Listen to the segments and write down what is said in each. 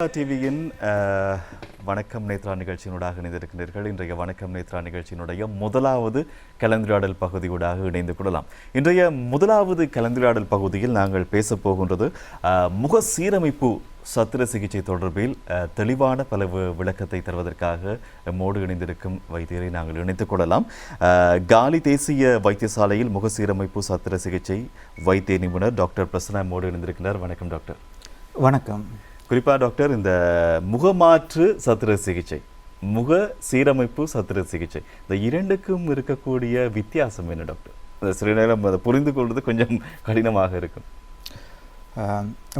டிவியின் வணக்கம் நேத்ரா நிகழ்ச்சியினூடாக இணைந்திருக்கின்றீர்கள். இன்றைய வணக்கம் நேத்ரா நிகழ்ச்சியினுடைய முதலாவது கலந்துரையாடல் பகுதியூடாக இணைந்து கொள்ளலாம். இன்றைய முதலாவது கலந்துரையாடல் பகுதியில் நாங்கள் பேசப் போகின்றது முக சீரமைப்பு சத்திர சிகிச்சை தொடர்பில் தெளிவான பல விளக்கத்தை தருவதற்காக மோடு இணைந்திருக்கும் வைத்தியரை நாங்கள் இணைத்துக் கொள்ளலாம். காலி தேசிய வைத்தியசாலையில் முக சீரமைப்பு சத்திர சிகிச்சை வைத்திய நிபுணர் டாக்டர் பிரசன்னா மோடு இணைந்திருக்கிறார். வணக்கம் டாக்டர். வணக்கம். குறிப்பாக டாக்டர், இந்த முகமாற்று சத்திர சிகிச்சை, முக சீரமைப்பு சத்திர சிகிச்சை, இந்த இரண்டுக்கும் இருக்கக்கூடிய வித்தியாசம் என்ன டாக்டர்? சில நேரம் அதை புரிந்து கொள்வது கொஞ்சம் கடினமாக இருக்கும்.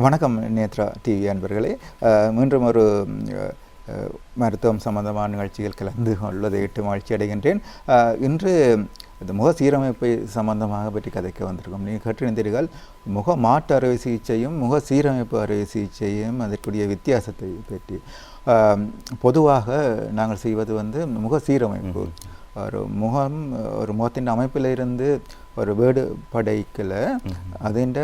வணக்கம் நேத்ரா டிவி அன்பர்களே. மீண்டும் ஒரு மருத்துவம் சம்பந்தமான நிகழ்ச்சிகள் கலந்து கொள்வதை இட்டு மகிழ்ச்சி அடைகின்றேன். இன்று இந்த முக சீரமைப்பை சம்பந்தமாக பற்றி கதைக்க வந்திருக்கோம். நீங்கள் கற்றிருந்தீர்கள் முக மாற்று அறுவை சிகிச்சையும் முக சீரமைப்பு அறுவை சிகிச்சையும் அதற்குரிய வித்தியாசத்தை பற்றி. பொதுவாக நாங்கள் செய்வது முக சீரமைப்பு. ஒரு முகத்தின் அமைப்பிலிருந்து ஒரு வேறுபடைக்கல அதுண்ட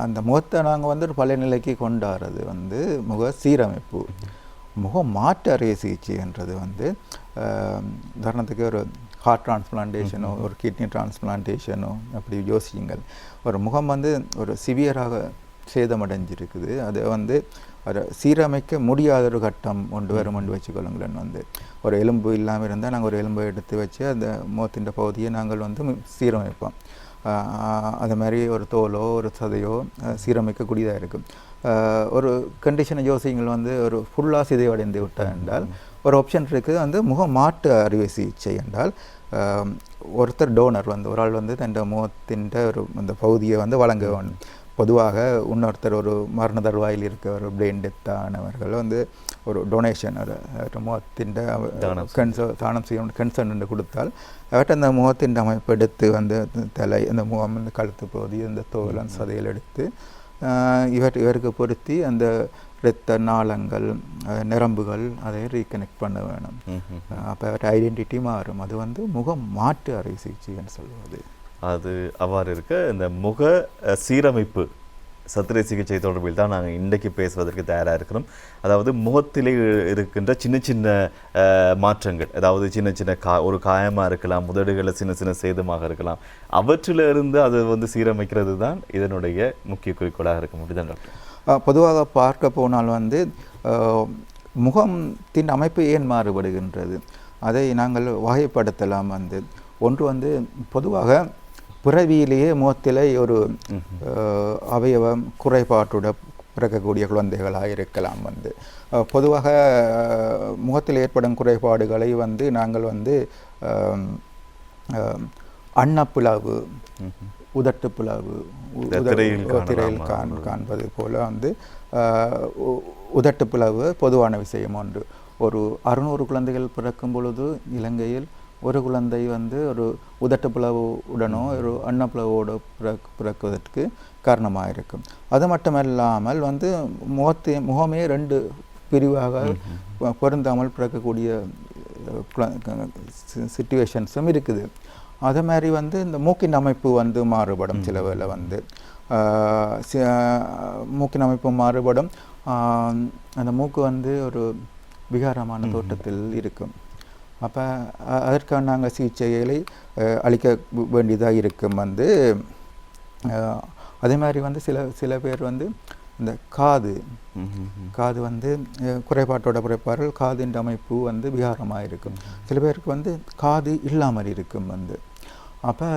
அந்த முகத்தை நாங்கள் ஒரு பழைய நிலைக்கு கொண்டாடுறது முக சீரமைப்பு. முக மாற்று அறுவை சிகிச்சை என்றது உதாரணத்துக்கு ஒரு ஹார்ட் டிரான்ஸ்பிளான்டேஷனோ ஒரு கிட்னி டிரான்ஸ்பிளான்டேஷனோ அப்படி யோசியுங்கள். ஒரு முகம் ஒரு சிவியராக சேதமடைஞ்சிருக்குது, அது ஒரு சீரமைக்க முடியாத ஒரு கட்டம் கொண்டு வருமென்று வச்சுக்கொள்ளுங்களேன். ஒரு எலும்பு இல்லாமல் இருந்தால் நாங்கள் ஒரு எலும்பை எடுத்து வச்சு அந்த முகத்தின் பகுதியை நாங்கள் சீரமைப்போம். அது மாதிரி ஒரு தோலோ ஒரு சதையோ சீரமைக்கக்கூடியதாக இருக்கும். ஒரு கண்டிஷனை யோசிங்கள் ஒரு ஃபுல்லாக சிதைவடைந்து விட்டால் என்றால் ஒரு ஆப்ஷன் இருக்குது முக மாற்று அறுவை சிகிச்சை என்றால் ஒருத்தர் டோனர் ஒரு ஆள் தன் முகத்தின் ஒரு அந்த பகுதியை வழங்க வேண்டும். பொதுவாக இன்னொருத்தர் ஒரு மரண தருவாயில் இருக்க ஒரு பிரெயின் டெத் ஆனவர்கள் ஒரு டொனேஷன் ஒரு முகத்தின் தானம் செய்ய கன்சர்ன் என்று கொடுத்தால் அவற்றை அந்த முகத்தின் அமைப்பு எடுத்து தலை அந்த முகம் கழுத்து பகுதி அந்த தோல் அந்த சதையில் எடுத்து இவருக்கு பொருத்தி அந்த இரத்த நாளங்கள் நரம்புகள் அதை ரீகனெக்ட் பண்ண வேணும். அப்போ அவற்றை ஐடென்டிட்டி மாறும். அது முகம் மாற்று அறுவை சிகிச்சைன்னு சொல்லுவது. அது அவ்வாறு இருக்க இந்த முக சீரமைப்பு சத்திர சிகிச்சை தொடர்பில் தான் நாங்கள் இன்றைக்கு பேசுவதற்கு தயாராக இருக்கிறோம். அதாவது முகத்திலே இருக்கின்ற சின்ன சின்ன மாற்றங்கள், அதாவது சின்ன சின்ன ஒரு காயமாக இருக்கலாம், உதடுகளில் சின்ன சின்ன சேதமாக இருக்கலாம், அவற்றிலிருந்து அது சீரமைக்கிறது தான் இதனுடைய முக்கிய குறிக்கோளாக இருக்க முடியுது டாக்டர். பொதுவாக பார்க்க போனால் முகத்தின் அமைப்பு ஏன் மாறுபடுகின்றது அதை நாங்கள் வகைப்படுத்தலாம். ஒன்று பொதுவாக பிறவியிலேயே முகத்திலே ஒரு அவயவம் குறைபாட்டுட பிறக்கக்கூடிய குழந்தைகளாக இருக்கலாம். பொதுவாக முகத்தில் ஏற்படும் குறைபாடுகளை நாங்கள் அன்னப்பிளவு, உதட்டு பிளவு, திரையில் காண்பது போல உதட்டு பிளவு பொதுவான விஷயம் ஒன்று. ஒரு 600 குழந்தைகள் பிறக்கும் பொழுது இலங்கையில் ஒரு குழந்தை ஒரு உதட்டு பிளவு உடனோ ஒரு அன்னப்பிளவோடு பிறக்குவதற்கு காரணமாக இருக்கும். அது மட்டுமல்லாமல் முகமே 2 பிரிவாக பொருந்தாமல் பிறக்கக்கூடிய சிச்சுவேஷன்ஸும் இருக்குது. அதே மாதிரி இந்த மூக்கின் அமைப்பு மாறுபடும். சில வேளை மூக்கின் அமைப்பு மாறுபடும். அந்த மூக்கு ஒரு விகாரமான தோட்டத்தில் இருக்கும். அப்போ அதற்கான நாங்கள் சிகிச்சைகளை அளிக்க வேண்டியதாக இருக்கும். அதே மாதிரி சில பேர் இந்த காது குறைபாட்டோட குறைப்பார்கள். காதின் அமைப்பு விகாரமாக இருக்கும். சில பேருக்கு காது இல்லாமல் இருக்கும். அப்போ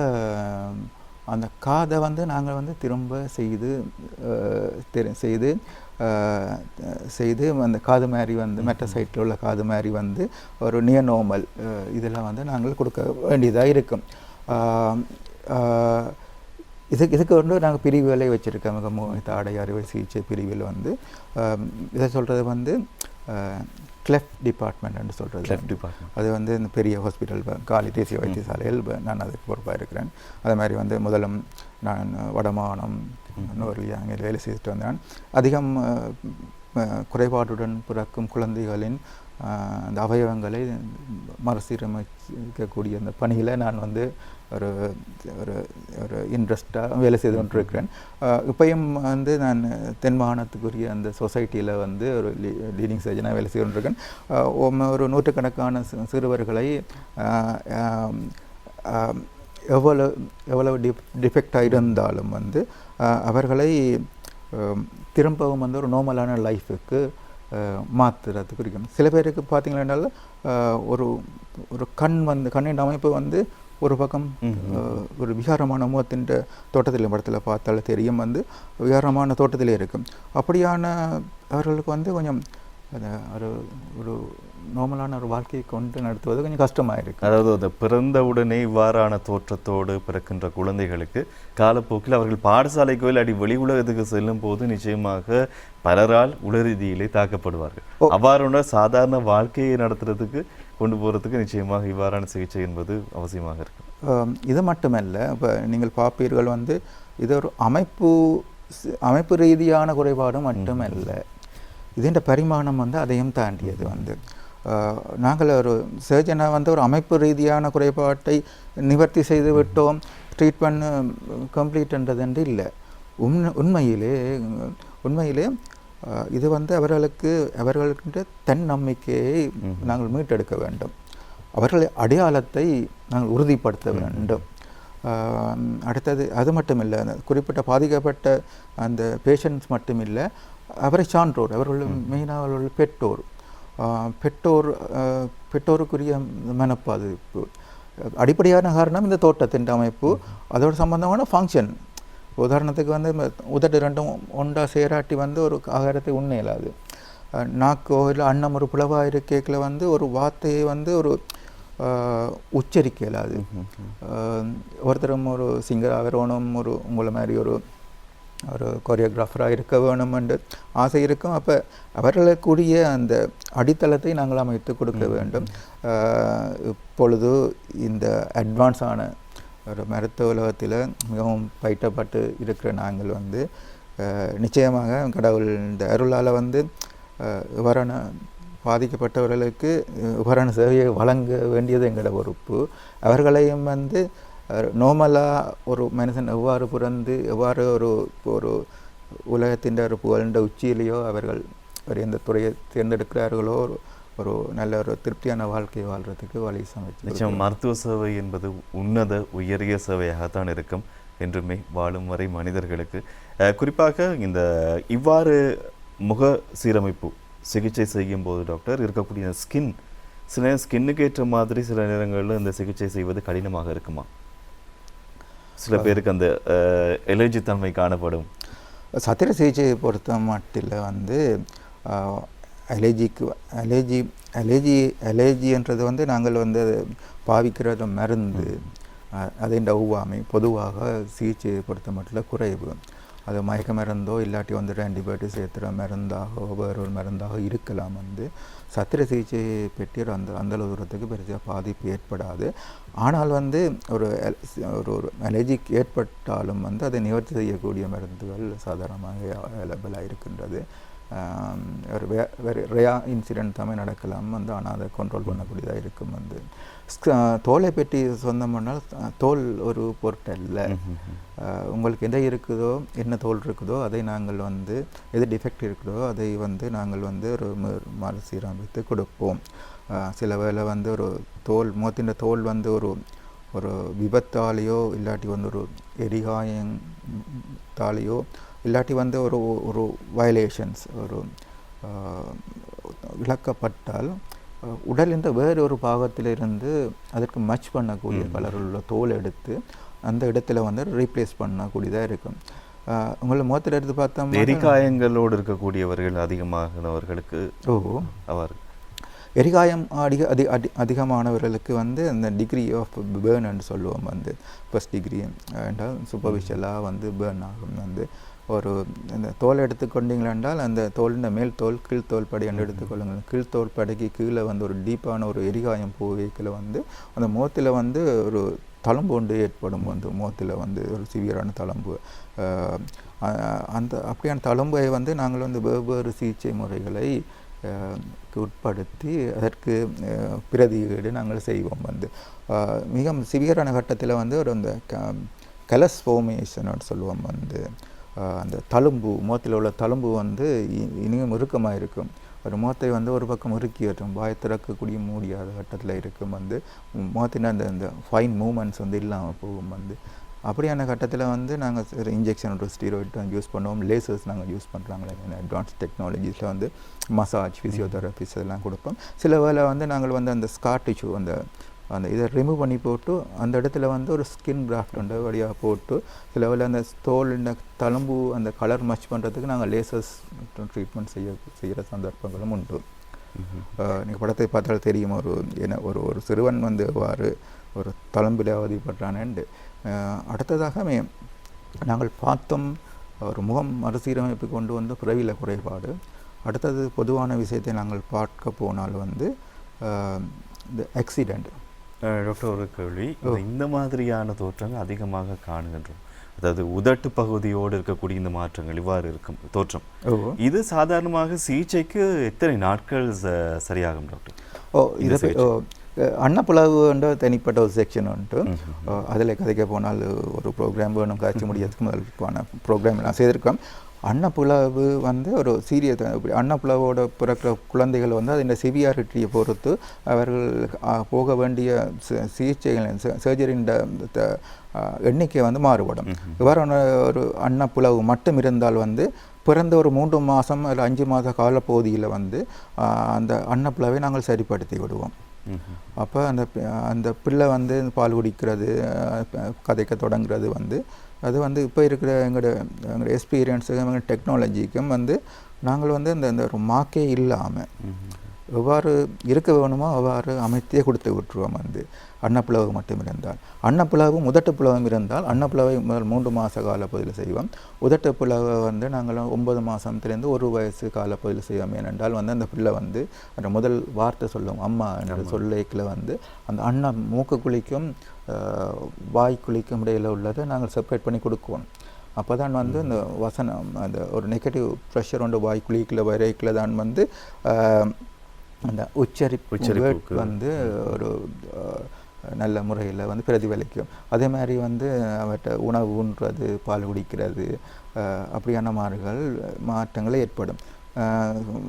அந்த காதை நாங்கள் திரும்ப செய்து அந்த காது மாதிரி மெட்ட சைட்டில் உள்ள காது மாதிரி ஒரு நியனோமல் இதெல்லாம் நாங்கள் கொடுக்க வேண்டியதாக இருக்கும். இதுக்கு நாங்கள் பிரிவுகளை வச்சுருக்கோம். தாடை அறுவை சிகிச்சை பிரிவில் இதை சொல்கிறது கிளெஃப்ட் டிபார்ட்மெண்ட்னு சொல்கிறது. கிளெஃப்ட் டிபார்ட்மெண்ட் அது இந்த பெரிய ஹாஸ்பிட்டல் காலி தேசிய வைத்தியசாலையில் நான் அதுக்கு பொறுப்பாக இருக்கிறேன். அதே மாதிரி முதலும் நான் வடமாகாணம் நோர்லியா அங்கே வேலை செய்துட்டு வந்தேன். அதிகம் குறைபாட்டுடன் பிறக்கும் குழந்தைகளின் அந்த அவயவங்களை மறுசீரமைக்கக்கூடிய அந்த பணியில் நான் வந்து ஒரு ஒரு ஒரு இன்ட்ரெஸ்டாக வேலை செய்து கொண்டிருக்கிறேன். இப்பயும் வந்து நான் தென் மாகாணத்துக்குரிய அந்த சொசைட்டியில் வந்து ஒரு லீடிங் சர்ஜனாக வேலை செய்து கொண்டிருக்கேன். ஒரு நூற்றுக்கணக்கான சிறுவர்களை எவ்வளவு டிஃபெக்டாக இருந்தாலும் வந்து அவர்களை திரும்பவும் வந்து ஒரு நார்மலான லைஃபுக்கு மாற்றுறதுக்கு இருக்கும். சில பேருக்கு பார்த்தீங்கன்னா ஒரு ஒரு கண்ணின் அமைப்பு வந்து ஒரு பக்கம் ஒரு விகாரமான முகத்தின் தோட்டத்தில் படத்தில் பார்த்தாலும் தெரியும் வந்து விகாரமான தோட்டத்திலே இருக்கும். அப்படியான அவர்களுக்கு வந்து கொஞ்சம் ஒரு ஒரு நார்மலான ஒரு வாழ்க்கையை கொண்டு நடத்துவது கொஞ்சம் கஷ்டமாக இருக்குது. அதாவது அந்த பிறந்தவுடனே இவ்வாறான தோற்றத்தோடு பிறக்கின்ற குழந்தைகளுக்கு காலப்போக்கில் அவர்கள் பாடசாலைக்கோ இல்லை வெளி உலகத்துக்கு செல்லும் போது நிச்சயமாக பலரால் உளரீதியிலே தாக்கப்படுவார்கள். அவ்வாறான சாதாரண வாழ்க்கையை நடத்துறதுக்கு கொண்டு போகிறதுக்கு நிச்சயமாக இவ்வாறான சிகிச்சை என்பது அவசியமாக இருக்கும். இது மட்டுமல்ல, இப்போ நீங்கள் பார்ப்பீர்கள் வந்து இது ஒரு அமைப்பு ரீதியான குறைபாடு மட்டுமல்ல, இதுன்ற பரிமாணம் வந்து அதையும் தாண்டியது. வந்து நாங்கள் ஒரு சர்ஜனை வந்து ஒரு அமைப்பு ரீதியான குறைபாட்டை நிவர்த்தி செய்து விட்டோம், ட்ரீட்மெண்ட் கம்ப்ளீட்ன்றதுன்று இல்லை. உண்மையிலே இது வந்து அவர்களுக்கு தன்னம்பிக்கையை நாங்கள் மீட்டெடுக்க வேண்டும். அவர்களை அடையாளத்தை நாங்கள் உறுதிப்படுத்த வேண்டும். அடுத்தது அது மட்டும் இல்லை, குறிப்பிட்ட பாதிக்கப்பட்ட அந்த பேஷண்ட்ஸ் மட்டும் இல்லை, அவரை சான்றோர், அவர்கள் மெயினாக அவர்கள் பெற்றோருக்குரிய மனப்பாதிப்பு அடிப்படையான காரணம் இந்த தோட்டத்தின் அமைப்பு, அதோட சம்பந்தமான ஃபங்க்ஷன். உதாரணத்துக்கு வந்து உதட்டு ரெண்டும் ஒன்றா சேராட்டி வந்து ஒரு ஆகாரத்தை உண்ண இயலாது. நாக்கோ இல்லை அன்னம் ஒரு புலவாக இருக்கேக்கில் வந்து ஒரு வார்த்தையை வந்து ஒரு உச்சரிக்க இயலாது. ஒருத்தரும் ஒரு சிங்கராக வரணும், உங்களை மாதிரி ஒரு கொரியோகிராஃபராக இருக்க வேணும் என்று ஆசை இருக்கும். அப்போ அவர்களுக்குரிய அந்த அடித்தளத்தை நாங்கள் அமைத்து கொடுக்க வேண்டும். இப்பொழுது இந்த அட்வான்ஸான ஒரு மருத்துவ உலகத்தில் மிகவும் பயிற்றப்பட்டு இருக்கிற நாங்கள் வந்து நிச்சயமாக கடவுள் இந்த அருளால் வந்து இவ்வாறான பாதிக்கப்பட்டவர்களுக்கு இவ்வாறான சேவையை வழங்க வேண்டியது எங்களோட பொறுப்பு. அவர்களையும் வந்து நார்மலாக ஒரு மனுஷன் எவ்வாறு பிறந்து எவ்வாறு ஒரு உலகத்தின் ஒரு புகழ்ந்த உச்சியிலேயோ அவர்கள் ஒரு எந்த துறையை தேர்ந்தெடுக்கிறார்களோ ஒரு நல்ல ஒரு திருப்தியான வாழ்க்கையை வாழ்கிறதுக்கு வழி சமைச்சு. நிச்சயம் மருத்துவ சேவை என்பது உன்னத உயரிய சேவையாகத்தான் இருக்கும் என்றுமே வாழும் வரை மனிதர்களுக்கு. குறிப்பாக இந்த இவ்வாறு முக சீரமைப்பு சிகிச்சை செய்யும் போது டாக்டர் இருக்கக்கூடிய ஸ்கின்னுக்கு ஏற்ற மாதிரி சில நேரங்களில் இந்த சிகிச்சை செய்வது கடினமாக இருக்குமா? சில பேருக்கு அந்த எலர்ஜி தன்மை காணப்படும். சத்திர சிகிச்சையை பொறுத்த மட்டில் வந்து அலர்ஜின்றது வந்து நாங்கள் வந்து பாவிக்கிற மருந்து அதன் ஒவ்வாமை பொதுவாக சிகிச்சையை பொறுத்த மட்டில் குறைவு. அது மயக்க மருந்தோ இல்லாட்டி வந்துட்டு ஆன்டிபயோட்டிக்ஸ் ஏற்றுற மருந்தாகவோ வேறு ஒரு மருந்தாக இருக்கலாம். வந்து சத்திர சிகிச்சையை பெற்று அந்த தூரத்துக்கு பெருசாக பாதிப்பு ஏற்படாது. ஆனால் வந்து ஒரு அலர்ஜிக் ஏற்பட்டாலும் வந்து அதை நிவர்த்தி செய்யக்கூடிய மருந்துகள் சாதாரணமாக அவைலபிளாக இருக்கின்றது. ஒரு வேறு ரேயா இன்சிடென்ட் தான் நடக்கலாம் வந்து, ஆனால் அதை கண்ட்ரோல் பண்ணக்கூடியதாக இருக்கும். வந்து தோலை பற்றி சொந்தம் பண்ணால் தோல் ஒரு பொருட்டல்ல. உங்களுக்கு எதை இருக்குதோ என்ன தோல் இருக்குதோ அதை நாங்கள் வந்து எது டிஃபெக்ட் இருக்குதோ அதை வந்து நாங்கள் வந்து ஒரு மறுசீரமைத்து கொடுப்போம். சில வேளை வந்து ஒரு முகத்தின் தோல் வந்து ஒரு விபத்தாலேயோ இல்லாட்டி வந்து ஒரு எரிகாயத்தாலேயோ இல்லாட்டி வந்து ஒரு வயலேஷன்ஸ் ஒரு இழக்கப்பட்டால் உடலின் வேறு ஒரு பாகத்திலிருந்து அதற்கு மச் பண்ணக்கூடிய கலரில் உள்ள தோல் எடுத்து அந்த இடத்துல வந்து ரீப்ளேஸ் பண்ணக்கூடியதாக இருக்கும். உங்களை முகத்தில் எடுத்து பார்த்தோம், எரிகாயங்களோடு இருக்கக்கூடியவர்கள் அதிகமானவர்களுக்கு எரிகாயம் அதிகமானவர்களுக்கு வந்து அந்த டிகிரி ஆஃப் பேர்ன் என்று சொல்லுவோம். வந்து ஃபர்ஸ்ட் டிகிரி என்றால் சூப்பர்ஃபிஷியலாக வந்து பேர்ன் ஆகும். வந்து ஒரு இந்த தோல் எடுத்துக்கொண்டீங்களா என்றால் அந்த தோலின் மேல் தோல் கீழ்த்தோல் படை என்று எடுத்துக்கொள்ளுங்கள். கீழ்த்தோல் படைக்கு கீழே வந்து ஒரு டீப்பான ஒரு எரிகாயம் போவேக்கில் வந்து அந்த முகத்தில் வந்து ஒரு தழும்பு ஒன்று ஏற்படும். வந்து முகத்தில் வந்து ஒரு சிவியரான தழும்பு. அப்படியான தழும்பை வந்து நாங்கள் வந்து வெவ்வேறு சிகிச்சை முறைகளை உட்படுத்தி அதற்கு பிரதியீடு நாங்கள் செய்வோம் வந்து மிக சிவியரான கட்டத்தில் வந்து ஒரு அந்த கலஸ் ஃபார்மேஷன் சொல்லுவோம் வந்து அந்த தழும்பு முகத்தில் உள்ள தழும்பு வந்து இனியும் இறுக்கமாக இருக்கும் ஒரு முகத்தை வந்து ஒரு பக்கம் இறுக்கி வரும் வாய் திறக்கக்கூடிய முடியாத கட்டத்தில் இருக்கும் வந்து முகத்தின் அந்த ஃபைன் மூமெண்ட்ஸ் வந்து இல்லாமல் போகும் வந்து அப்படியான கட்டத்தில் வந்து நாங்கள் இன்ஜெக்ஷன் ஒரு ஸ்டீராய்டு யூஸ் பண்ணுவோம் லேசர்ஸ் நாங்கள் யூஸ் பண்ணுறாங்களே அட்வான்ஸ் டெக்னாலஜிஸில் வந்து மசாஜ் ஃபிசியோதெரபிஸ் எல்லாம் கொடுப்போம் சில வேளை வந்து நாங்கள் வந்து அந்த ஸ்கார் டிஷ்யூ அந்த இதை ரிமூவ் பண்ணி போட்டு அந்த இடத்துல வந்து ஒரு ஸ்கின் கிராஃப்ட் உண்டு வழியாக போட்டு சில வேளை அந்த தோல் இந்த தழும்பு அந்த கலர் மச் பண்ணுறதுக்கு நாங்கள் லேசர்ஸ் ட்ரீட்மெண்ட் செய்கிற சந்தர்ப்பங்களும் உண்டு நீங்கள் படத்தை பார்த்தால் தெரியும் ஒரு சிறுவன் வந்து ஒரு தழும்பில் அவதிப்படுறானேண்டு அடுத்ததாக நாங்கள் பார்த்தோம் ஒரு முகம் மறுசீரமைப்பு கொண்டு வந்து பிறவியில் குறைபாடு அடுத்தது பொதுவான விஷயத்தை நாங்கள் பார்க்க போனால் வந்து இந்த ஆக்சிடெண்ட் டாக்டர் ஒரு கேள்வி இந்த மாதிரியான தோற்றங்கள் அதிகமாக காணுகின்றோம் அதாவது உதட்டு பகுதியோடு இருக்கக்கூடிய இந்த மாற்றங்கள் இவ்வாறு இருக்கும் தோற்றம் இது சாதாரணமாக சிகிச்சைக்கு எத்தனை நாட்கள் சரியாகும் டாக்டர் இதை அன்னப்புலாவுன்ற தனிப்பட்ட ஒரு செக்ஷன் உண்டு அதில் கதைக்க போனால் ஒரு ப்ரோக்ராம் வேணும் காய்ச்சி முடியறதுக்கு முதலுக்கான ப்ரோக்ராம் நான் செய்திருக்கோம் அன்னப்புலாவு வந்து ஒரு சீரியஸ் அன்னப்புலாவோட பிறக்கிற குழந்தைகள் வந்து அதன் சிவியாரிட்டியை பொறுத்து அவர்கள் போக வேண்டிய சிகிச்சைகள் சர்ஜரியின் எண்ணிக்கை வந்து மாறுபடும் இவ்வாறான ஒரு அன்னப்புலாவு மட்டும் இருந்தால் வந்து பிறந்த ஒரு 3 மாதம் அல்லது 5 மாத காலப்பகுதியில் வந்து அந்த அன்னப்புலாவை நாங்கள் சரிப்படுத்தி விடுவோம் அப்போ அந்த பிள்ளை வந்து பால் குடிக்கிறது கதைக்க தொடங்குறது வந்து அது வந்து இப்போ இருக்கிற எங்களோட எக்ஸ்பீரியன்ஸுக்கும் டெக்னாலஜிக்கும் வந்து நாங்கள் வந்து அந்த ஒரு மார்க்கே இல்லாமல் எவ்வாறு இருக்க வேணுமோ அவ்வாறு அமைத்தே கொடுத்து விட்டுருவோம் வந்து அன்னப்புலாவு மட்டும் இருந்தால் அன்னப்புலாவும் உதட்டு புலாவும் இருந்தால் அன்னப்புலாவை முதல் 3 மாத காலப்பகுதியில் செய்வோம் உதட்டு புலாவை வந்து நாங்கள் 9 மாதத்துலேருந்து 1 வயசு காலப்பகுதியில் செய்வோம் ஏனென்றால் வந்து அந்த பிள்ளை வந்து அந்த முதல் வார்த்தை சொல்லுவோம் அம்மா என்ற சொல்லைக்கில் வந்து அந்த அன்னம் மூக்கு குழிக்கும் வாய் குழிக்கும் இடையில் உள்ளதை நாங்கள் செப்பரேட் பண்ணி கொடுக்குவோம் அப்போ தான் வந்து இந்த வசனம் அந்த ஒரு நெகட்டிவ் ப்ரெஷர் ஒன்று வாய் குழிக்கில் வரைக்கில் தான் வந்து அந்த உச்சரிப்பு வந்து ஒரு நல்ல முறையில் வந்து பிரதிபலிக்கும் அதே மாதிரி வந்து அவற்றை உணவு உண்றது பால் குடிக்கிறது அப்படியான மாற்றங்கள் ஏற்படும்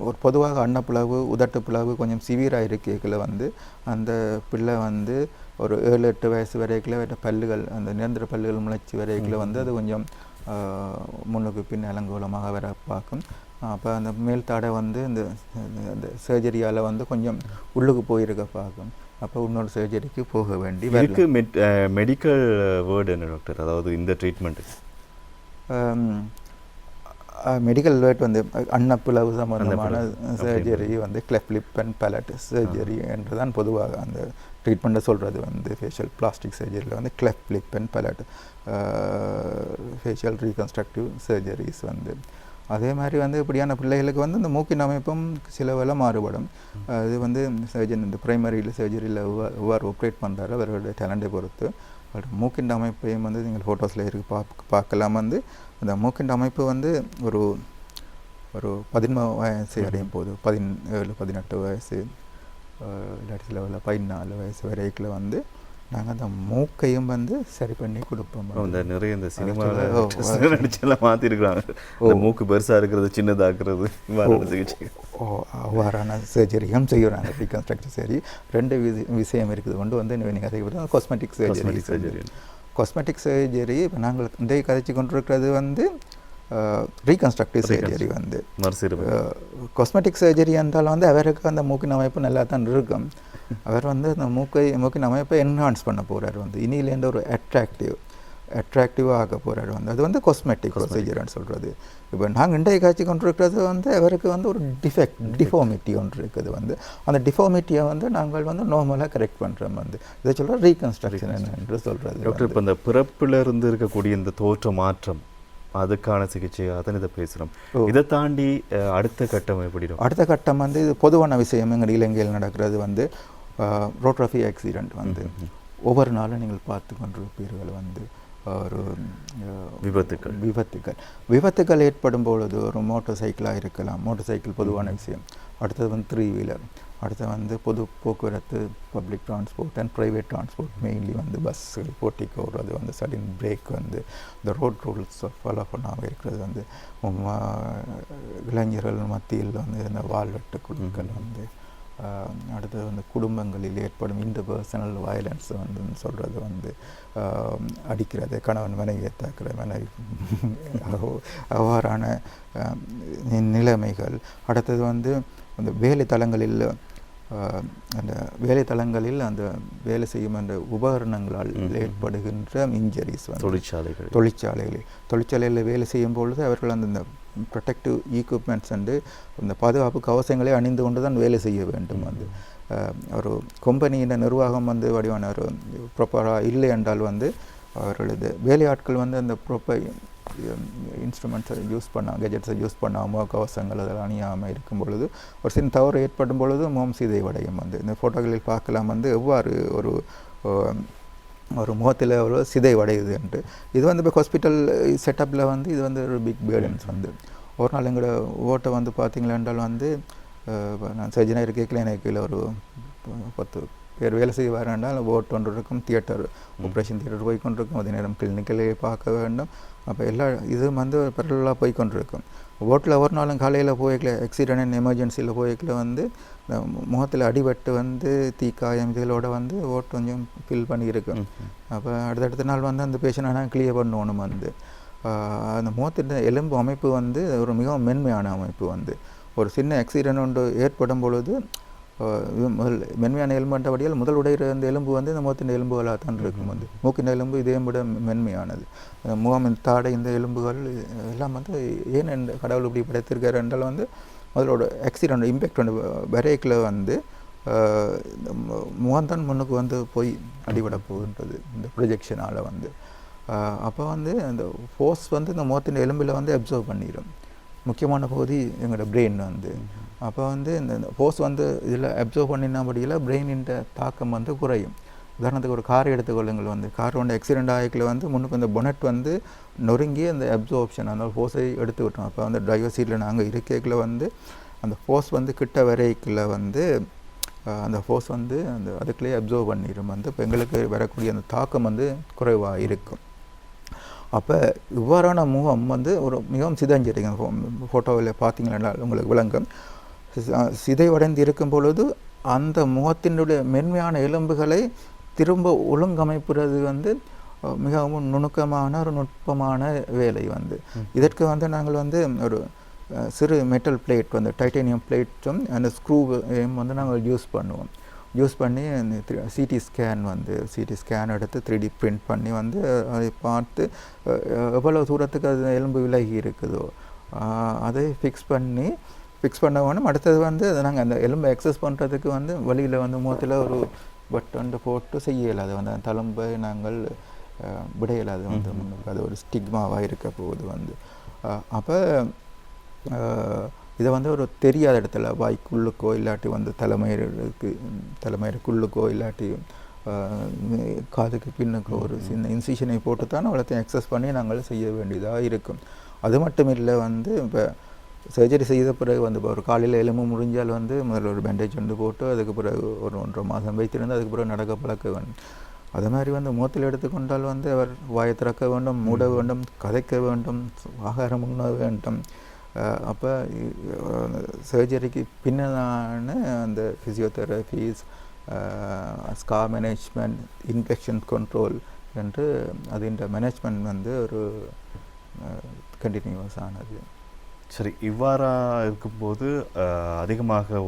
ஒரு பொதுவாக அன்னப்புலாவு உதட்டு புலாவு கொஞ்சம் சிவியராக இருக்கையில் வந்து அந்த பிள்ளை வந்து ஒரு 7-8 வயசு வரைக்கும் அவற்றை பல்லுகள் அந்த நிரந்தர பல்லுகள் முளைச்சி வரைக்கும் வந்து அது கொஞ்சம் முன்னுக்கு பின் அலங்கோலமாக வர பார்க்கும் அப்போ அந்த மேல் தாடை வந்து இந்த சர்ஜரியால் வந்து கொஞ்சம் உள்ளுக்கு போயிருக்க பார்க்கும் அப்போ இன்னொரு சர்ஜரிக்கு போக வேண்டி இதுக்கு மெடிக்கல் வேர்டு என்ன டாக்டர் அதாவது இந்த ட்ரீட்மெண்ட்டு மெடிக்கல் வேர்ட் வந்து அன்னப்புலவு சம்பந்தமான சர்ஜரி வந்து cleft lip and palate surgery என்று தான் பொதுவாக அந்த ட்ரீட்மெண்ட்டை சொல்கிறது வந்து ஃபேஷியல் பிளாஸ்டிக் சர்ஜரியில் வந்து cleft lip and palate facial reconstructive surgeries வந்து அதே மாதிரி வந்து இப்படியான பிள்ளைகளுக்கு வந்து இந்த மூக்கின் அமைப்பும் சில வேலை மாறுபடும் அது வந்து சர்ஜன் இந்த பிரைமரியில் சர்ஜரியில் எவ்வாறு ஆப்ரேட் பண்ணுறாரு அவர்களுடைய டேலண்டை பொறுத்து மூக்கின் அமைப்பையும் வந்து நீங்கள் ஃபோட்டோஸில் பார்க்கலாம் வந்து அந்த மூக்கின் அமைப்பு வந்து ஒரு 13 வயசு அடையும் போது 17-18 வயசு இல்லாட்டி சில 14 வயசு வரைக்கும் வந்து நாங்கள் அந்த மூக்கையும் வந்து சரி பண்ணி கொடுப்போம் இந்த நிறைய இந்த சினிமாவில் நடிச்செல்லாம் மாற்றிருக்கிறாங்க மூக்கு பெருசாக இருக்கிறது சின்னதாக்குறது சிகிச்சை அவ்வாறான சர்ஜரியும் செய்கிறாங்க ரீகன்ஸ்ட்ரக்டிவ் சர்ஜரி 2 விஷயம் இருக்குது கொண்டு வந்து நீங்கள் அதை காஸ்மெட்டிக் சர்ஜரி காஸ்மெட்டிக் சர்ஜரி இப்போ நாங்கள் இந்த கதைச்சி கொண்டிருக்கிறது வந்து ரீகன்ஸ்ட்ரக்டிவ் சர்ஜரி வந்து காஸ்மெட்டிக் சர்ஜரி என்றால் வந்து அவருக்கு அந்த மூக்கின் அமைப்பு நல்லா தான் இருக்கும் அவர் வந்து அந்த மூக்கின் அமைப்பை என்ஹான்ஸ் பண்ண போகிறார் வந்து இனியிலேருந்து ஒரு அட்ராக்டிவாக ஆக போகிறார் வந்து அது வந்து காஸ்மெட்டிக் சர்ஜரின்னு சொல்கிறது இப்போ நாங்கள் இன்றைய காட்சி கொண்டிருக்கிறது வந்து அவருக்கு வந்து ஒரு டிஃபார்மிட்டி ஒன்று இருக்குது வந்து அந்த டிஃபார்மிட்டியை வந்து நாங்கள் வந்து நார்மலாக கரெக்ட் பண்ணுறோம் வந்து இதை சொல்கிற ரீகன்ஸ்ட்ரக்ஷன் என்று சொல்கிறது டாக்டர் இப்போ இந்த பிறப்பிலிருந்து இருக்கக்கூடிய இந்த தோற்ற மாற்றம் அதுக்கான சிகிச்சையாக தான் இதை பேசுகிறோம் இதை தாண்டி அடுத்த கட்டம் எப்படி அடுத்த கட்டம் வந்து இது பொதுவான விஷயம் எங்கள் இலங்கையில் நடக்கிறது வந்து ரோட் டிராஃபிக் ஆக்சிடெண்ட் வந்து ஒவ்வொரு நாளும் நீங்கள் பார்த்து கொண்டிருப்பீர்கள் வந்து ஒரு விபத்துக்கள் ஏற்படும் பொழுது ஒரு மோட்டார் சைக்கிளாக இருக்கலாம் மோட்டார் சைக்கிள் பொதுவான விஷயம் அடுத்தது வந்து 3 வீலர், அடுத்து வந்து பொது போக்குவரத்து public transport and private transport, mainly வந்து பஸ்ஸு போட்டிக்கு ஓடுறது வந்து சடன் பிரேக் வந்து இந்த ரோட் ரூல்ஸ் ஃபாலோ பண்ணாமல் இருக்கிறது வந்து இளைஞர்கள் மத்தியில் வந்து இந்த வால்வெட்டு குழுக்கள் வந்து அடுத்தது வந்து குடும்பங்களில் ஏற்படும் இன்டர்பர்சனல் வயலன்ஸ் வந்து சொல்கிறது வந்து அடிக்கிறது, கணவன் மனைவியை தாக்குற மனைவி அவ்வாறான நிலைமைகள். அடுத்தது வந்து அந்த வேலைத்தலங்களில் அந்த வேலை செய்யும் அந்த உபகரணங்களால் ஏற்படுகின்ற இன்ஜரிஸ் வந்து தொழிற்சாலைகளில் வேலை செய்யும் பொழுது அவர்கள் அந்த ப்ரொடெக்டிவ் ஈக்விப்மெண்ட்ஸ் வந்து இந்த பாதுகாப்பு கவசங்களை அணிந்து கொண்டு தான் வேலை செய்ய வேண்டும். வந்து ஒரு கம்பெனியின் நிர்வாகம் வந்து வடிவான ஒரு ப்ராப்பராக இல்லை என்றால் வந்து அவர்களது வேலையாட்கள் வந்து அந்த ப்ராப்பர் இன்ஸ்ட்ருமெண்ட்ஸை யூஸ் கெஜெட்ஸை யூஸ் பண்ணாமல் கவசங்கள் அதெல்லாம் அணியாமல் இருக்கும் பொழுது ஒரு சின்ன தவறு ஏற்படும் பொழுது முகம் சிதைவடையும். வந்து இந்த ஃபோட்டோகளில் பார்க்கலாம் வந்து எவ்வாறு ஒரு முகத்தில் ஒரு சிதைவடையுது என்று. இது வந்து இப்போ ஹாஸ்பிட்டல் செட்டப்பில் வந்து இது வந்து ஒரு பிக் பேர்டன்ஸ். வந்து ஒரு நாள் எங்களோட ஓட்டை வந்து பார்த்தீங்களா என்றால் வந்து நான் சர்ஜனாக இருக்கையில் எனக்கு ஒரு 10 பேர் வேலை செய்ய வேண்டால் ஓட்டு ஒன்று இருக்கும், தியேட்டர் ஆப்ரேஷன் தியேட்டர் போய் கொண்டிருக்கும், அதே நேரம் கிளினிக்கிலே பார்க்க வேண்டும். அப்போ எல்லா இதுவும் வந்து பரவலாக போய் கொண்டிருக்கும். ஓட்டில் ஒரு நாளும் காலையில் போய்க்கல ஆக்சிடென்ட் அண்ட் எமர்ஜென்சியில் போய்க்கல வந்து இந்த முகத்தில் அடிபட்டு வந்து தீக்காயம் இதோட வந்து ஓட்டு கொஞ்சம் ஃபில் பண்ணியிருக்கும். அப்போ அடுத்தடுத்த நாள் வந்து அந்த பேஷண்ட் ஆனால் கிளியர் பண்ணணும். வந்து அந்த முகத்தின் எலும்பு அமைப்பு வந்து ஒரு மிகவும் மென்மையான அமைப்பு. வந்து ஒரு சின்ன ஆக்சிடென்ட் ஒன்று ஏற்படும் பொழுது முதல் மென்மையான எலும்புன்றபடியால் முதல் உடையிற அந்த எலும்பு வந்து இந்த முகத்தின் எலும்புகளாக தான் இருக்கும். வந்து மூக்கின் எலும்பு இதே விட மென்மையானது. முகம் இந்த தாடை இந்த எலும்புகள் எல்லாம் வந்து ஏன் கடவுள் இப்படி படைத்திருக்காரு என்றால் வந்து முதலோட ஆக்சிடென்ட் இம்பேக்ட் வந்து விரைக்கில் வந்து முகம்தான் முன்னுக்கு வந்து போய் அடிபட போகின்றது இந்த ப்ரொஜெக்ஷனால். வந்து அப்போ வந்து அந்த ஃபோர்ஸ் வந்து இந்த முகத்தின் எலும்பில் வந்து அப்சர்வ் பண்ணிடும். முக்கியமான பகுதி எங்களோட பிரெயின் வந்து. அப்போ வந்து இந்த ஃபோர்ஸ் வந்து இதில் அப்சர்வ் பண்ணினபடியில் பிரெயினின் தாக்கம் வந்து குறையும். உதாரணத்துக்கு ஒரு கார் எடுத்துக்கொள்ளுங்கள். வந்து கார் ஒன்று ஆக்சிடென்ட் ஆகிக்கல வந்து முன்னுக்கு இந்த பொனட் வந்து நொறுங்கி அந்த அப்சர்ப்ஷன் அந்த ஃபோர்ஸை எடுத்து விட்டோம். அப்போ வந்து டிரைவர் சீட்டில் நாங்கள் இருக்கையில் வந்து அந்த ஃபோர்ஸ் வந்து கிட்ட வரைக்கில் வந்து அந்த ஃபோர்ஸ் வந்து அந்த அதுக்குள்ளேயே அப்சர்வ் பண்ணிடும். வந்து இப்போ எங்களுக்கு வரக்கூடிய அந்த தாக்கம் வந்து குறைவாக இருக்கும். அப்போ இவ்வாறான முகம் வந்து ஒரு மிகவும் சிதைஞ்சிருக்கும். ஃபோட்டோவில் பார்த்தீங்கன்னா உங்களுக்கு விளங்கும். சிதைவடைந்து இருக்கும் பொழுது அந்த முகத்தினுடைய மென்மையான எலும்புகளை திரும்ப ஒழுங்கமைப்புறது வந்து மிகவும் நுணுக்கமான ஒரு நுட்பமான வேலை. வந்து இதற்கு வந்து நாங்கள் வந்து ஒரு சிறு மெட்டல் பிளேட் வந்து டைட்டேனியம் பிளேட்டும் அந்த ஸ்க்ரூவையும் வந்து நாங்கள் யூஸ் பண்ணி சிடி ஸ்கேன் எடுத்து 3D பிரிண்ட் பண்ணி வந்து அதை பார்த்து எவ்வளவு தூரத்துக்கு அது எலும்பு விலகி இருக்குதோ அதை ஃபிக்ஸ் பண்ண வேணும். அடுத்தது வந்து நாங்கள் அந்த எலும்பை எக்ஸஸ் பண்ணுறதுக்கு வந்து வழியில் வந்து முகத்தில் ஒரு பட்டன் போட்டு செய்யலை. அது வந்து அந்த தழும்பை நாங்கள் விடையலை. அது வந்து அது ஒரு ஸ்டிக்மாவாக இருக்க போகுது. வந்து அப்போ இதை வந்து ஒரு தெரியாத இடத்துல வாய்க்குள்ளுக்கோ இல்லாட்டி வந்து தலைமயிருக்குள்ளுக்கோ இல்லாட்டி காதுக்கு பின்னுக்கோ ஒரு சின்ன இன்சிஷனை போட்டு தான் அவ்வளோத்தையும் எக்ஸஸ் பண்ணி நாங்கள் செய்ய வேண்டியதாக இருக்கும். அது மட்டும் இல்லை வந்து இப்போ சர்ஜரி செய்த பிறகு வந்து இப்போ ஒரு காலையில் எலும்பு முடிஞ்சால் வந்து முதல்ல ஒரு பேண்டேஜ் வந்து போட்டு அதுக்கு பிறகு ஒரு 1.5 மாதம் வைத்திருந்து அதுக்கு பிறகு நடக்க பழக்க வேண்டும். அது மாதிரி வந்து முகத்தில் எடுத்துக்கொண்டால் வந்து அவர் வாயை திறக்க வேண்டும், மூட வேண்டும், கதைக்க வேண்டும், ஆகாரம் உண்ண வேண்டும். அப்போ சர்ஜரிக்கு பின்னதான அந்த ஃபிசியோதெரபிஸ், ஸ்கார் மேனேஜ்மெண்ட், இன்ஃபெக்ஷன் கண்ட்ரோல் என்று அதின் மேனேஜ்மெண்ட் வந்து ஒரு கண்டினியூஸ் ஆனது. சரி, இவ்வாறாக இருக்கும்போது அதிகமாக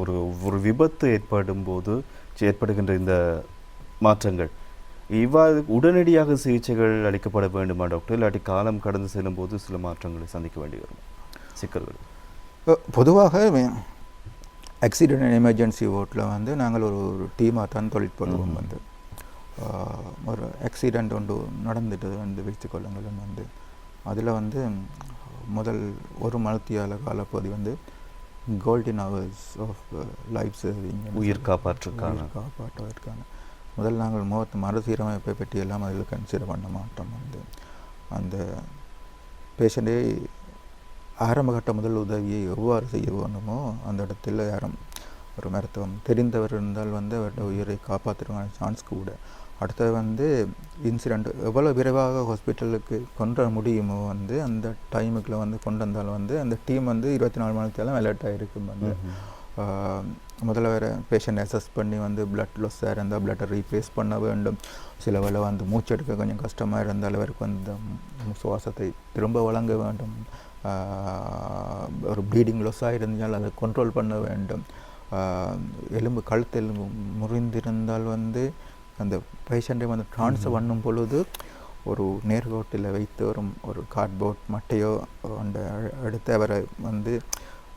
ஒரு விபத்து ஏற்படுகின்ற இந்த மாற்றங்கள் இவ்வாறு உடனடியாக சிகிச்சைகள் அளிக்கப்பட வேண்டுமா டாக்டர், இல்லாட்டி காலம் கடந்து செல்லும் போது சில மாற்றங்களை சந்திக்க வேண்டி வரும் சிக்கல்கள்? பொதுவாக ஆக்சிடென்ட் அண்ட் எமர்ஜென்சி ஓட்டில் வந்து நாங்கள் ஒரு டீமாக தான் தொழிற்படுவோம். வந்து ஒரு ஆக்சிடெண்ட் ஒன்று நடந்துட்டு வந்து வைத்துக்கொள்ளுங்கள். வந்து அதில் வந்து முதல் ஒரு மணித்தியால காலப்பகுதி வந்து golden hours of life saving, உயிர் காப்பாற்றுவதற்கான முதல் நாங்கள் மறுசீரமைப்பை பற்றி எல்லாம் அதில் கன்சிடர் பண்ண மாட்டோம். வந்து அந்த பேஷண்ட்டே ஆரம்பகட்ட முதல் உதவியை எவ்வாறு செய்ய வேண்டுமோ அந்த இடத்துல யாரும் ஒரு மருத்துவம் தெரிந்தவர் இருந்தால் வந்து அவருடைய உயிரை காப்பாற்றுறதுக்கான சான்ஸ் கூட. அடுத்தது வந்து இன்சிடெண்ட் எவ்வளோ விரைவாக ஹாஸ்பிட்டலுக்கு கொண்டு வர முடியுமோ வந்து அந்த டைமுக்குள்ள வந்து கொண்டு வந்தாலும் வந்து அந்த டீம் வந்து 24 மணி நேரத்தாலும் அலர்ட்டாக இருக்கும். வந்து முதல்ல வேறு பேஷண்ட் அசஸ் பண்ணி வந்து பிளட் லாஸாக இருந்தால் பிளட்டை ரீப்ளேஸ் பண்ண வேண்டும். சில வேளை வந்து மூச்செடுக்க கொஞ்சம் கஷ்டமாக இருந்தால் அவருக்கு வந்து சுவாசத்தை திரும்ப வழங்க வேண்டும். ஒரு ப்ளீடிங் லாஸாக இருந்தால் அதை கண்ட்ரோல் பண்ண வேண்டும். எலும்பு கழுத்து எலும்பு முறிந்திருந்தால் வந்து அந்த பேஷண்ட்டை வந்து ட்ரான்ஸ்ஃபர் பண்ணும் பொழுது ஒரு நேர்கோட்டில் வைத்து ஒரு கார்ட்போர்ட் மட்டையோ அந்த எடுத்து அவரை வந்து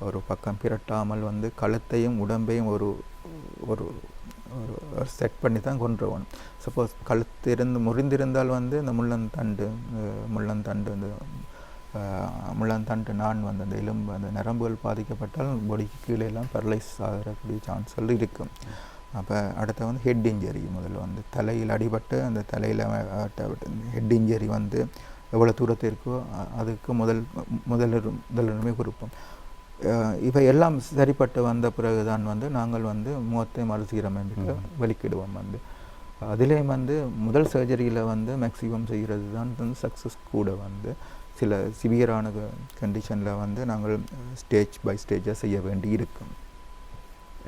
ஒரு பக்கம் பிரட்டாமல் வந்து கழுத்தையும் உடம்பையும் ஒரு ஒரு ஒரு செட் பண்ணி தான் கொண்டு வரணும். சப்போஸ் கழுத்து முறிந்திருந்தால் வந்து இந்த முள்ளந்தண்டு நான் வந்து அந்த எலும்பு அந்த நரம்புகள் பாதிக்கப்பட்டால் பொடிக்கு கீழே எல்லாம் பேரலைஸ் ஆகக்கூடிய சான்ஸ்கள் இருக்கும். அப்போ அடுத்த வந்து ஹெட் இன்ஜரி, முதல்ல வந்து தலையில் அடிபட்டு அந்த தலையில் ஹெட் இன்ஜரி வந்து எவ்வளோ தூரத்தில் இருக்கோ அதுக்கு முதலுரிமை கொடுப்போம். இவை எல்லாம் சரிப்பட்டு வந்த பிறகு தான் வந்து நாங்கள் வந்து முகத்தை மறுசீரமைப்புக்கு வெளிக்கிடுவோம். வந்து அதிலேயும் வந்து முதல் சர்ஜரியில் வந்து மேக்ஸிமம் செய்கிறது தான் வந்து சக்ஸஸ் கூட. வந்து சில சிவியரான கண்டிஷனில் வந்து நாங்கள் ஸ்டேஜ் பை ஸ்டேஜாக செய்ய வேண்டி இருக்கும்.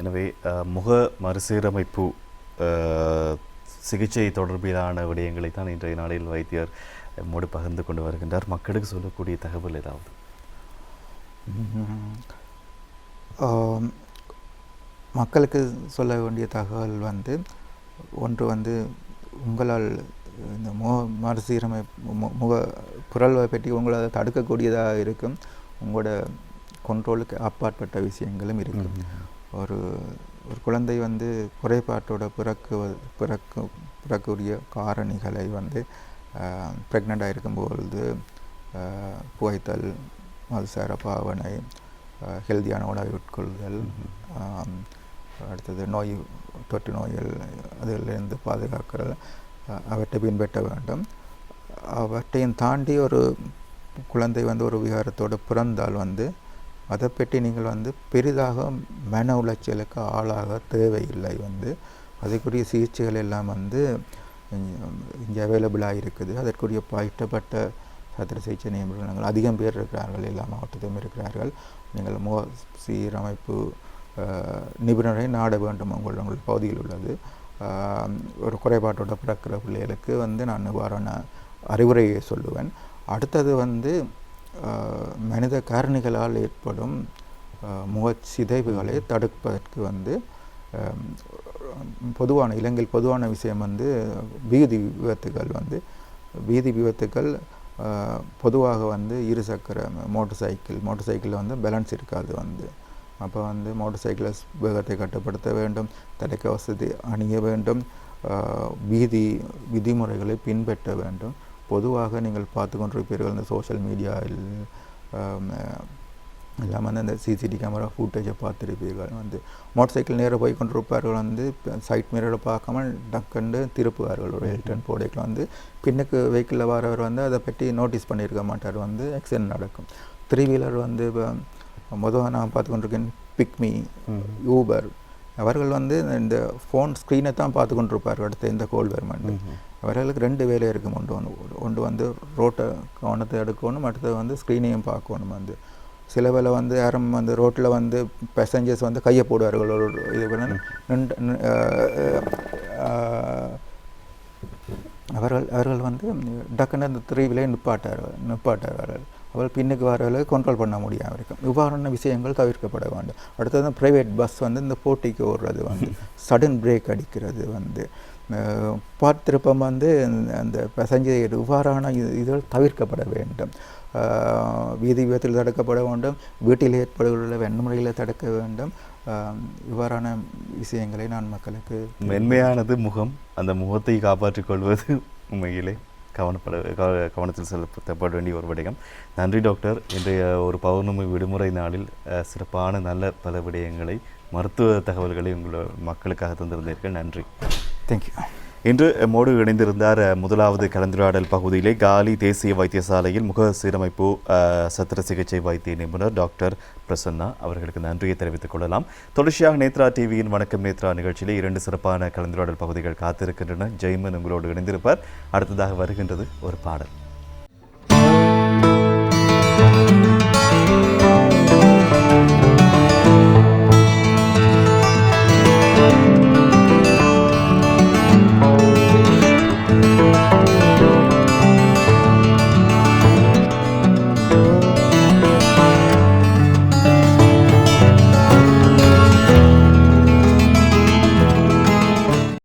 எனவே முக மறுசீரமைப்பு சிகிச்சை தொடர்பிலான விடயங்களை தான் இன்றைய நாளில் வைத்தியர் நம்மோடு பகிர்ந்து கொண்டு வருகின்றார். மக்களுக்கு சொல்லக்கூடிய தகவல் ஏதாவது? மக்களுக்கு சொல்ல வேண்டிய தகவல் வந்து ஒன்று வந்து உங்களால் இந்த முக குரல்வை பற்றி உங்களால் தடுக்கக்கூடியதாக இருக்கும். உங்களோட கண்ட்ரோலுக்கு அப்பாற்பட்ட விஷயங்களும் இருக்கும். ஒரு குழந்தை வந்து குறைபாட்டோட பிறக்கக்கூடிய காரணிகளை வந்து ப்ரெக்னெண்ட்டாக இருக்கும்பொழுது புகைத்தல், மதுசார பாவனை, ஹெல்தியான உணவை உட்கொள்ளுதல், அடுத்தது தொற்று நோய்கள் அதிலிருந்து பாதுகாக்கிறது, அவற்றை பின்பற்ற வேண்டும். அவற்றையும் தாண்டி ஒரு குழந்தை வந்து ஒரு விகாரத்தோடு பிறந்தால் வந்து அதை பற்றி நீங்கள் வந்து பெரிதாக மன உளைச்சலுக்கு ஆளாக தேவையில்லை. வந்து அதுக்குரிய சிகிச்சைகள் எல்லாம் வந்து இங்கே அவைலபிளாக இருக்குது. அதற்குரிய பயிற்றப்பட்ட சத்திர சிகிச்சை நிபுணர்கள் அதிகம் பேர் இருக்கிறார்கள், எல்லா மாவட்டத்திலும் இருக்கிறார்கள். நீங்கள் முக சீரமைப்பு நிபுணரை நாட வேண்டும். உங்கள் பகுதியில் உள்ளது ஒரு குறைபாட்டோட பிறக்கிற பிள்ளைகளுக்கு வந்து நான் நிவாரண அறிவுரையை சொல்லுவேன். அடுத்தது வந்து மனித காரணிகளால் ஏற்படும் முகச்சிதைவுகளை தடுப்பதற்கு வந்து இலங்கையில் பொதுவான விஷயம் வந்து வீதி விபத்துகள் பொதுவாக வந்து இருசக்கர மோட்டர் சைக்கிளில் வந்து பேலன்ஸ் இருக்காது. வந்து அப்போ வந்து மோட்டர் சைக்கிள் வேகத்தை கட்டுப்படுத்த வேண்டும், தலைக்கவசத்தை அணிய வேண்டும், விதிமுறைகளை பின்பற்ற வேண்டும். பொதுவாக நீங்கள் பார்த்து கொண்டிருப்பீர்கள் இந்த சோஷியல் மீடியாவில் எல்லாம் வந்து அந்த சிசிடிவி கேமரா ஃபுட்டேஜை பார்த்துருப்பீர்கள். வந்து மோட்டர் சைக்கிள் நேராக போய் கொண்டிருப்பார்கள், வந்து சைட் மிரரை பார்க்காமல் டக்குண்டு திருப்புவார்கள். ஒரு ஹெல்டன் போடைக்கில் வந்து பின்னுக்கு வெஹிக்கிளில் வரவர் வந்து அதை பற்றி நோட்டீஸ் பண்ணியிருக்க மாட்டார். வந்து ஆக்சிடென்ட் நடக்கும். 3 வீலர் வந்து முதல் நான் பார்த்து கொண்டிருக்கேன் பிக்மி, ஊபர், அவர்கள் வந்து இந்த ஃபோன் ஸ்க்ரீனை தான் பார்த்து கொண்டிருப்பார்கள். அடுத்த இந்த கோல்வெர்மெண்ட் அவர்களுக்கு 2 வேலை இருக்கும். ஒன்று வந்து ரோட்டை கவனத்தை எடுக்கணும், அடுத்தது வந்து ஸ்க்ரீனையும் பார்க்கணும். வந்து சில வேளை வந்து யாரும் வந்து ரோட்டில் வந்து பேசஞ்சர்ஸ் வந்து கையை போடுவார்கள். ஒரு இது அவர்கள் வந்து டக்குன்னு அந்த 3 வீலே நிப்பாட்டார்கள். அவர்கள் பின்னுக்கு வரவர்களை கண்ட்ரோல் பண்ண முடியாமல் இருக்கும். இவ்வாறான விஷயங்கள் தவிர்க்கப்பட வேண்டும். அடுத்தது ப்ரைவேட் பஸ் வந்து இந்த போட்டிக்கு ஓடுறது வந்து சடன் பிரேக் அடிக்கிறது, வந்து பார்த்திருப்பம் வந்து அந்த பேசஞ்சர் இவ்வாறான இதுகள் தவிர்க்கப்பட வேண்டும். வீதி விபத்தில் தடுக்கப்பட வேண்டும், வீட்டில் ஏற்படுகிற வன்முறையில் தடுக்க வேண்டும். இவ்வாறான விஷயங்களை நான் மக்களுக்கு மென்மையானது முகம், அந்த முகத்தை காப்பாற்றிக் கொள்வது உண்மையிலே கவனத்தில் செலுத்தப்பட வேண்டிய ஒரு விடயம். நன்றி டாக்டர். இன்றைய ஒரு பௌர்ணமி விடுமுறை நாளில் சிறப்பான நல்ல பல விடயங்களை, மருத்துவ தகவல்களை உங்களோட மக்களுக்காக தந்திருந்தீர்கள். நன்றி. தேங்க்யூ. இன்று எம்மோடு இணைந்திருந்தார் முதலாவது கலந்துரையாடல் பகுதியிலே காலி தேசிய வைத்தியசாலையில் முக சீரமைப்பு சத்திர சிகிச்சை வைத்திய நிபுணர் டாக்டர் பிரசன்னா. அவர்களுக்கு நன்றியை தெரிவித்துக் கொள்ளலாம். தொடர்ச்சியாக நேத்ரா டிவியின் வணக்கம் நேத்ரா நிகழ்ச்சியிலே 2 சிறப்பான கலந்துரையாடல் பகுதிகள் காத்திருக்கின்றன. ஜெய்மன் உங்களோடு இணைந்திருப்பார். அடுத்ததாக வருகின்றது ஒரு பாடல்.